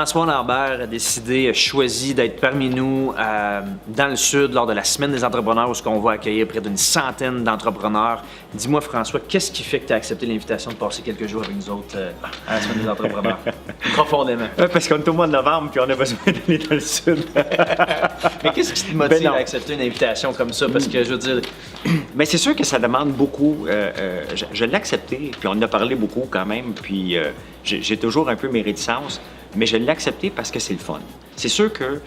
François Lambert a choisi d'être parmi nous dans le Sud lors de la Semaine des entrepreneurs où on va accueillir près d'une centaine d'entrepreneurs. Dis-moi, François, qu'est-ce qui fait que tu as accepté l'invitation de passer quelques jours avec nous autres à la Semaine des entrepreneurs? Profondément. Parce qu'on est au mois de novembre puis on a besoin d'aller dans le Sud. Mais qu'est-ce qui te motive à accepter une invitation comme ça? Parce que, je veux dire... Mais c'est sûr que ça demande beaucoup. Je l'ai accepté, puis on en a parlé beaucoup quand même, puis j'ai toujours un peu mes réticences, mais je l'ai accepté parce que c'est le fun. C'est sûr que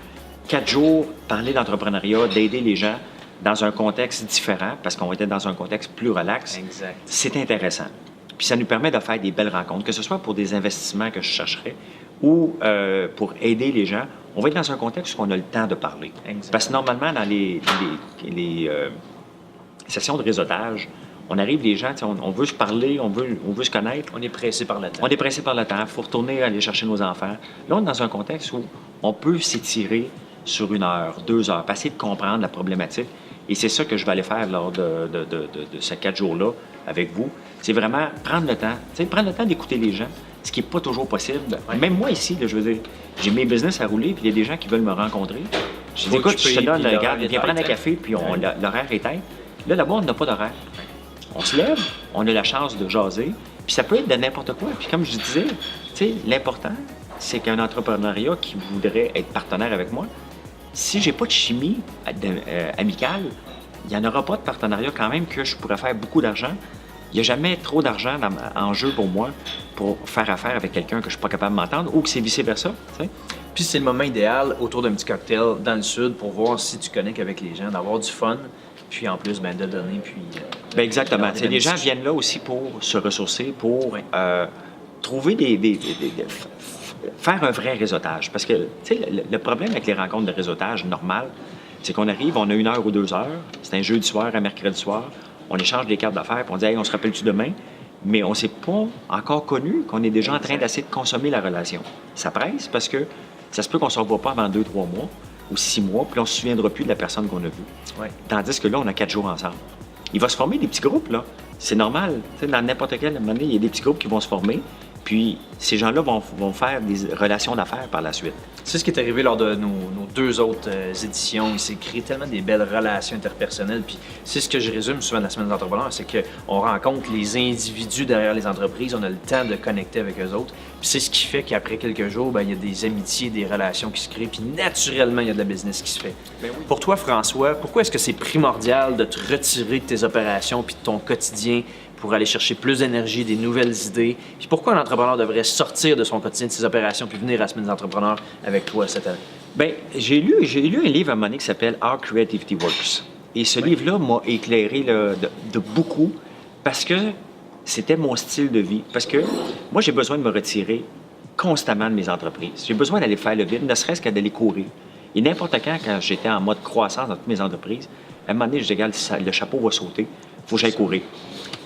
4 jours, parler d'entrepreneuriat, d'aider les gens dans un contexte différent, parce qu'on était dans un contexte plus relax, c'est intéressant. Puis ça nous permet de faire des belles rencontres, que ce soit pour des investissements que je chercherais ou pour aider les gens. On va être dans un contexte où on a le temps de parler. Exact. Parce que normalement, dans les sessions de réseautage, on arrive, les gens, on veut se parler, on veut se connaître. On est pressé par le temps. On est pressé par le temps. Il faut retourner aller chercher nos enfants. Là, on est dans un contexte où on peut s'étirer sur 1 heure, 2 heures, essayer de comprendre la problématique. Et c'est ça que je vais aller faire lors de ces 4 jours-là avec vous. C'est vraiment prendre le temps d'écouter les gens, ce qui n'est pas toujours possible. Ouais. Même moi ici, là, je veux dire, j'ai mes business à rouler, puis il y a des gens qui veulent me rencontrer. Je dis, écoute, je te donne, regarde, viens prendre un café, puis l'horaire est tête. Là-bas, on n'a pas d'horaire. On se lève, on a la chance de jaser, puis ça peut être de n'importe quoi. Puis comme je disais, l'important, c'est qu'un entrepreneuriat qui voudrait être partenaire avec moi, si j'ai pas de chimie amicale, il n'y en aura pas de partenariat quand même que je pourrais faire beaucoup d'argent. Il n'y a jamais trop d'argent en jeu pour moi pour faire affaire avec quelqu'un que je ne suis pas capable de m'entendre ou que c'est vice-versa. T'sais. Puis c'est le moment idéal autour d'un petit cocktail dans le Sud pour voir si tu connectes avec les gens, d'avoir du fun. Puis en plus, de donner, puis... exactement. Les gens viennent là aussi pour se ressourcer, pour trouver faire un vrai réseautage. Parce que, le problème avec les rencontres de réseautage normales, c'est qu'on arrive, on a 1 heure ou 2 heures, c'est un jeudi soir, un mercredi soir, on échange des cartes d'affaires, puis on dit « Hey, on se rappelle-tu demain? » Mais on ne s'est pas encore connu qu'on est déjà en train d'essayer de consommer la relation. Ça presse parce que ça se peut qu'on ne se revoit pas avant 2-3 mois ou 6 mois, puis on ne se souviendra plus de la personne qu'on a vue. Ouais. Tandis que là, on a 4 jours ensemble. Il va se former des petits groupes, là. C'est normal. Dans n'importe quelle année, il y a des petits groupes qui vont se former, puis ces gens-là vont faire des relations d'affaires par la suite. C'est ce qui est arrivé lors de nos 2 autres éditions. Il s'est créé tellement des belles relations interpersonnelles, puis c'est ce que je résume souvent de la Semaine des entrepreneurs, c'est qu'on rencontre les individus derrière les entreprises, on a le temps de connecter avec eux autres, puis c'est ce qui fait qu'après quelques jours, il y a des amitiés, des relations qui se créent, puis naturellement, il y a de la business qui se fait. Oui. Pour toi, François, pourquoi est-ce que c'est primordial de te retirer de tes opérations puis de ton quotidien pour aller chercher plus d'énergie, des nouvelles idées? Puis pourquoi un entrepreneur devrait sortir de son quotidien, de ses opérations, puis venir à la Semaine des entrepreneurs avec toi cette année? Bien, j'ai lu un livre à un moment donné qui s'appelle « How Creativity Works ». Et ce livre-là m'a éclairé de beaucoup parce que c'était mon style de vie. Parce que moi, j'ai besoin de me retirer constamment de mes entreprises. J'ai besoin d'aller faire le vide, ne serait-ce qu'à d'aller courir. Et n'importe quand j'étais en mode croissance dans toutes mes entreprises, à un moment donné, je dis, regarde, le chapeau va sauter, il faut que j'aille courir.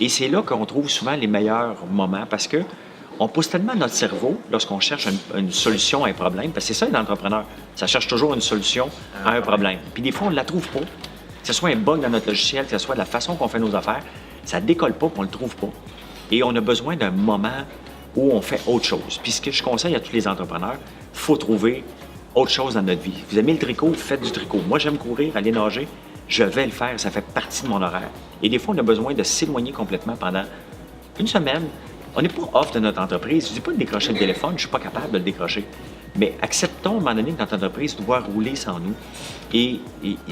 Et c'est là qu'on trouve souvent les meilleurs moments parce que on pousse tellement notre cerveau lorsqu'on cherche une solution à un problème, parce que c'est ça un entrepreneur, ça cherche toujours une solution à un problème. Puis des fois, on ne la trouve pas. Que ce soit un bug dans notre logiciel, que ce soit de la façon qu'on fait nos affaires, ça ne décolle pas, puis on ne le trouve pas. Et on a besoin d'un moment où on fait autre chose. Puis ce que je conseille à tous les entrepreneurs, il faut trouver autre chose dans notre vie. Vous aimez le tricot, faites du tricot. Moi, j'aime courir, aller nager. Je vais le faire, ça fait partie de mon horaire. Et des fois, on a besoin de s'éloigner complètement pendant 1 semaine. On n'est pas off de notre entreprise. Je ne dis pas de décrocher le téléphone, je ne suis pas capable de le décrocher. Mais acceptons à un moment donné que notre entreprise doit rouler sans nous. Et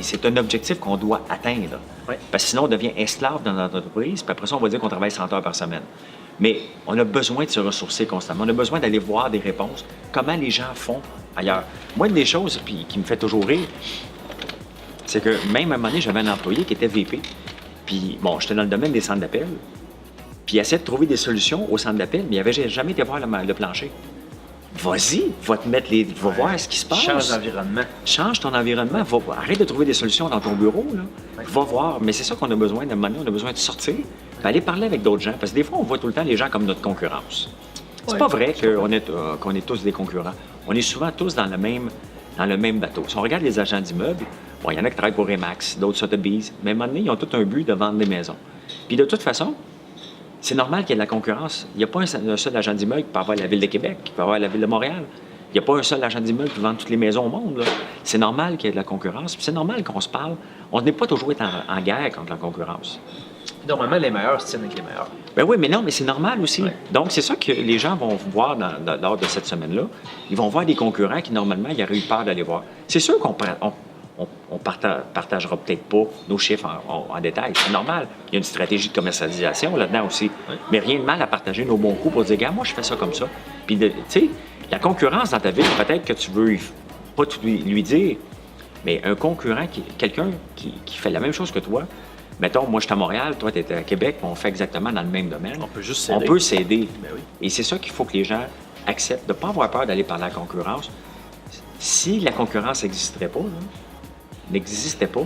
c'est un objectif qu'on doit atteindre. Oui. Parce que sinon, on devient esclave dans notre entreprise, puis après ça, on va dire qu'on travaille 100 heures par semaine. Mais on a besoin de se ressourcer constamment. On a besoin d'aller voir des réponses. Comment les gens font ailleurs. Moi, une des choses qui me fait toujours rire, c'est que même à un moment donné, j'avais un employé qui était VP. Puis, bon, j'étais dans le domaine des centres d'appel. Puis, il essayait de trouver des solutions au centre d'appel, mais il n'avait jamais été voir le plancher. Vas-y, va te mettre va voir ce qui se passe. Change d'environnement. Change ton environnement. Arrête de trouver des solutions dans ton bureau. Là. Ouais. Va voir. Mais c'est ça qu'on a besoin de maintenant. On a besoin de sortir, aller parler avec d'autres gens. Parce que des fois, on voit tout le temps les gens comme notre concurrence. C'est pas vrai qu'on est tous des concurrents. On est souvent tous dans le même bateau. Si on regarde les agents d'immeubles, bon, il y en a qui travaillent pour Remax, d'autres Sotheby's, mais à un moment donné, ils ont tout un but de vendre des maisons. Puis de toute façon, c'est normal qu'il y ait de la concurrence. Il n'y a pas un seul agent d'immeuble qui peut avoir la Ville de Québec, qui peut avoir la Ville de Montréal. Il n'y a pas un seul agent d'immeuble qui vend toutes les maisons au monde. Là. C'est normal qu'il y ait de la concurrence, puis c'est normal qu'on se parle. On n'est pas toujours être en guerre contre la concurrence. Normalement, les meilleurs se tiennent avec les meilleurs. Ben oui, mais non, mais c'est normal aussi. Ouais. Donc, c'est ça que les gens vont voir lors de cette semaine-là. Ils vont voir des concurrents qui, normalement, ils auraient eu peur d'aller voir. C'est sûr qu'on partagera peut-être pas nos chiffres en détail. C'est normal. Il y a une stratégie de commercialisation là-dedans aussi. Oui. Mais rien de mal à partager nos bons coups pour dire, gars, moi, je fais ça comme ça. Puis, tu sais, la concurrence dans ta ville, peut-être que tu veux pas tout lui dire, mais un concurrent, quelqu'un qui fait la même chose que toi, mettons, moi, je suis à Montréal, toi, tu es à Québec, on fait exactement dans le même domaine. On peut juste s'aider. On peut s'aider. Ben oui. Et c'est ça qu'il faut que les gens acceptent, de ne pas avoir peur d'aller parler à la concurrence. Si la concurrence n'existait pas,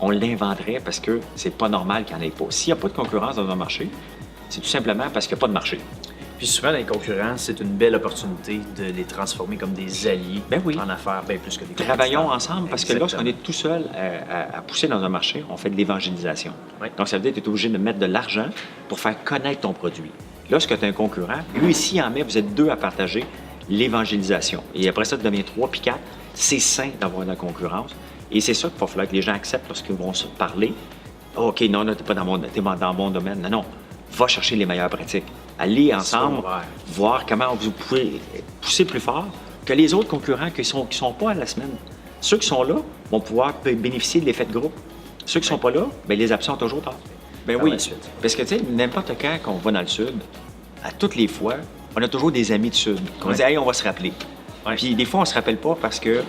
on l'inventerait parce que c'est pas normal qu'il n'y en ait pas. S'il n'y a pas de concurrence dans un marché, c'est tout simplement parce qu'il n'y a pas de marché. Puis souvent, les concurrents, c'est une belle opportunité de les transformer comme des alliés Ben oui. en affaires, bien plus que des Travaillons compétiteurs. ensemble parce que Exactement. lorsqu'on est tout seul à pousser dans un marché, on fait de l'évangélisation. Oui. Donc, ça veut dire que tu es obligé de mettre de l'argent pour faire connaître ton produit. Lorsque tu as un concurrent, lui aussi il en met, vous êtes deux à partager l'évangélisation. Et après ça, ça devient 3 puis 4. C'est sain d'avoir de la concurrence. Et c'est ça qu'il va falloir que les gens acceptent lorsqu'ils vont se parler. Oh, OK, non, tu n'es pas dans mon domaine. Non, non. Va chercher les meilleures pratiques. Allez ensemble, voir comment vous pouvez pousser plus fort que les autres concurrents qui sont pas à la semaine. Ceux qui sont là vont pouvoir bénéficier de l'effet de groupe. Ceux qui ne sont pas là, bien, les absents ont toujours tard. Ben Par oui, la suite. parce que, tu sais, n'importe quand qu'on va dans le Sud, à toutes les fois, on a toujours des amis du Sud. On dit, hey, on va se rappeler. Ouais. Puis des fois, on se rappelle pas parce que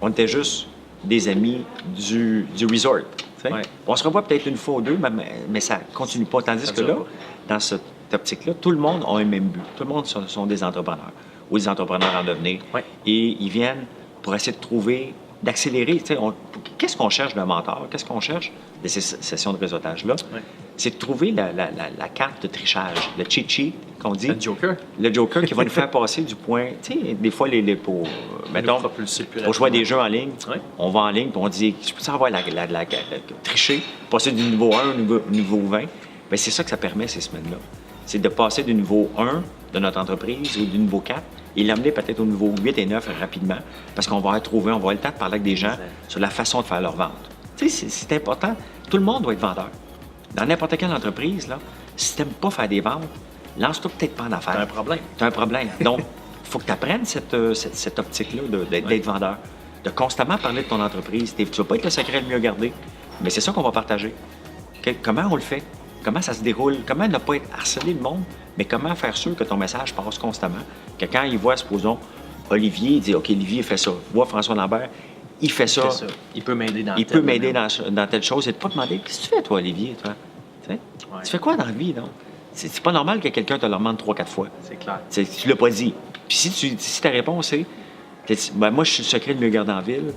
on était juste des amis du resort. tu sais. Ouais. On se revoit peut-être une fois ou deux, mais ça continue pas. Tandis Ça que dure là, pas. dans cette optique-là, tout le monde a un même but. Tout le monde sont des entrepreneurs ou des entrepreneurs en devenir. Ouais. Et ils viennent pour essayer de trouver, d'accélérer. Tu sais, qu'est-ce qu'on cherche d'un mentor? Qu'est-ce qu'on cherche de ces sessions de réseautage-là? Ouais. C'est de trouver la carte de trichage, le cheat sheet qu'on dit. Le Joker. Le Joker qui va nous faire passer du point. Tu sais, des fois, pour. Mettons, propulser plus pour jouer à des rapidement. jeux en ligne, Ouais. on va en ligne puis on dit je peux avoir tricher, passer du niveau 1 au niveau 20. Bien, c'est ça que ça permet ces semaines-là. C'est de passer du niveau 1 de notre entreprise ou du niveau 4 et l'amener peut-être au niveau 8 et 9 rapidement parce qu'on va on va avoir le temps de parler avec des gens sur la façon de faire leur vente. Tu sais, c'est important. Tout le monde doit être vendeur. Dans n'importe quelle entreprise, là, si tu n'aimes pas faire des ventes, lance-toi peut-être pas en affaires. T'as un problème. Tu as un problème. Donc, il faut que tu apprennes cette optique-là d'être vendeur, de constamment parler de ton entreprise. Tu ne vas pas être le secret le mieux gardé, mais c'est ça qu'on va partager. Comment on le fait? Comment ça se déroule? Comment ne pas être harcelé le monde, mais comment faire sûr que ton message passe constamment? Que quand il voit, supposons, Olivier, il dit « OK, Olivier fait ça. » Voit François Lambert, il fait ça. Il peut m'aider dans Il tel peut m'aider domaine. dans telle chose et de pas demander « Qu'est-ce que tu fais, toi, Olivier, toi? » Tu sais? Ouais. Tu fais quoi dans la vie, donc? C'est pas normal que quelqu'un te le demande 3-4 fois. C'est clair. Tu l'as pas dit. Puis si ta réponse est ben, moi, je suis le secret de mieux garder en ville,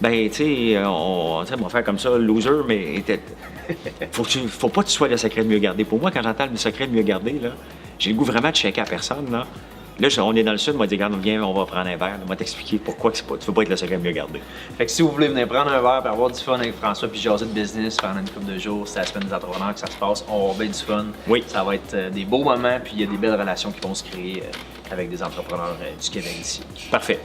ben, tu sais, on va faire comme ça, loser, mais faut pas que tu sois le secret de mieux garder. Pour moi, quand j'entends le secret de mieux garder, là, j'ai le goût vraiment de checker à personne. Là, on est dans le Sud, on m'a dit, regarde, viens, on va prendre un verre. On va t'expliquer pourquoi tu veux pas être le secret de mieux garder. Fait que si vous voulez venir prendre un verre et avoir du fun avec François puis jaser de business pendant une couple de jours, c'est la semaine des entrepreneurs que ça se passe, on va avoir bien du fun. Oui. Ça va être des beaux moments puis il y a des belles relations qui vont se créer avec des entrepreneurs du Québec ici. Parfait.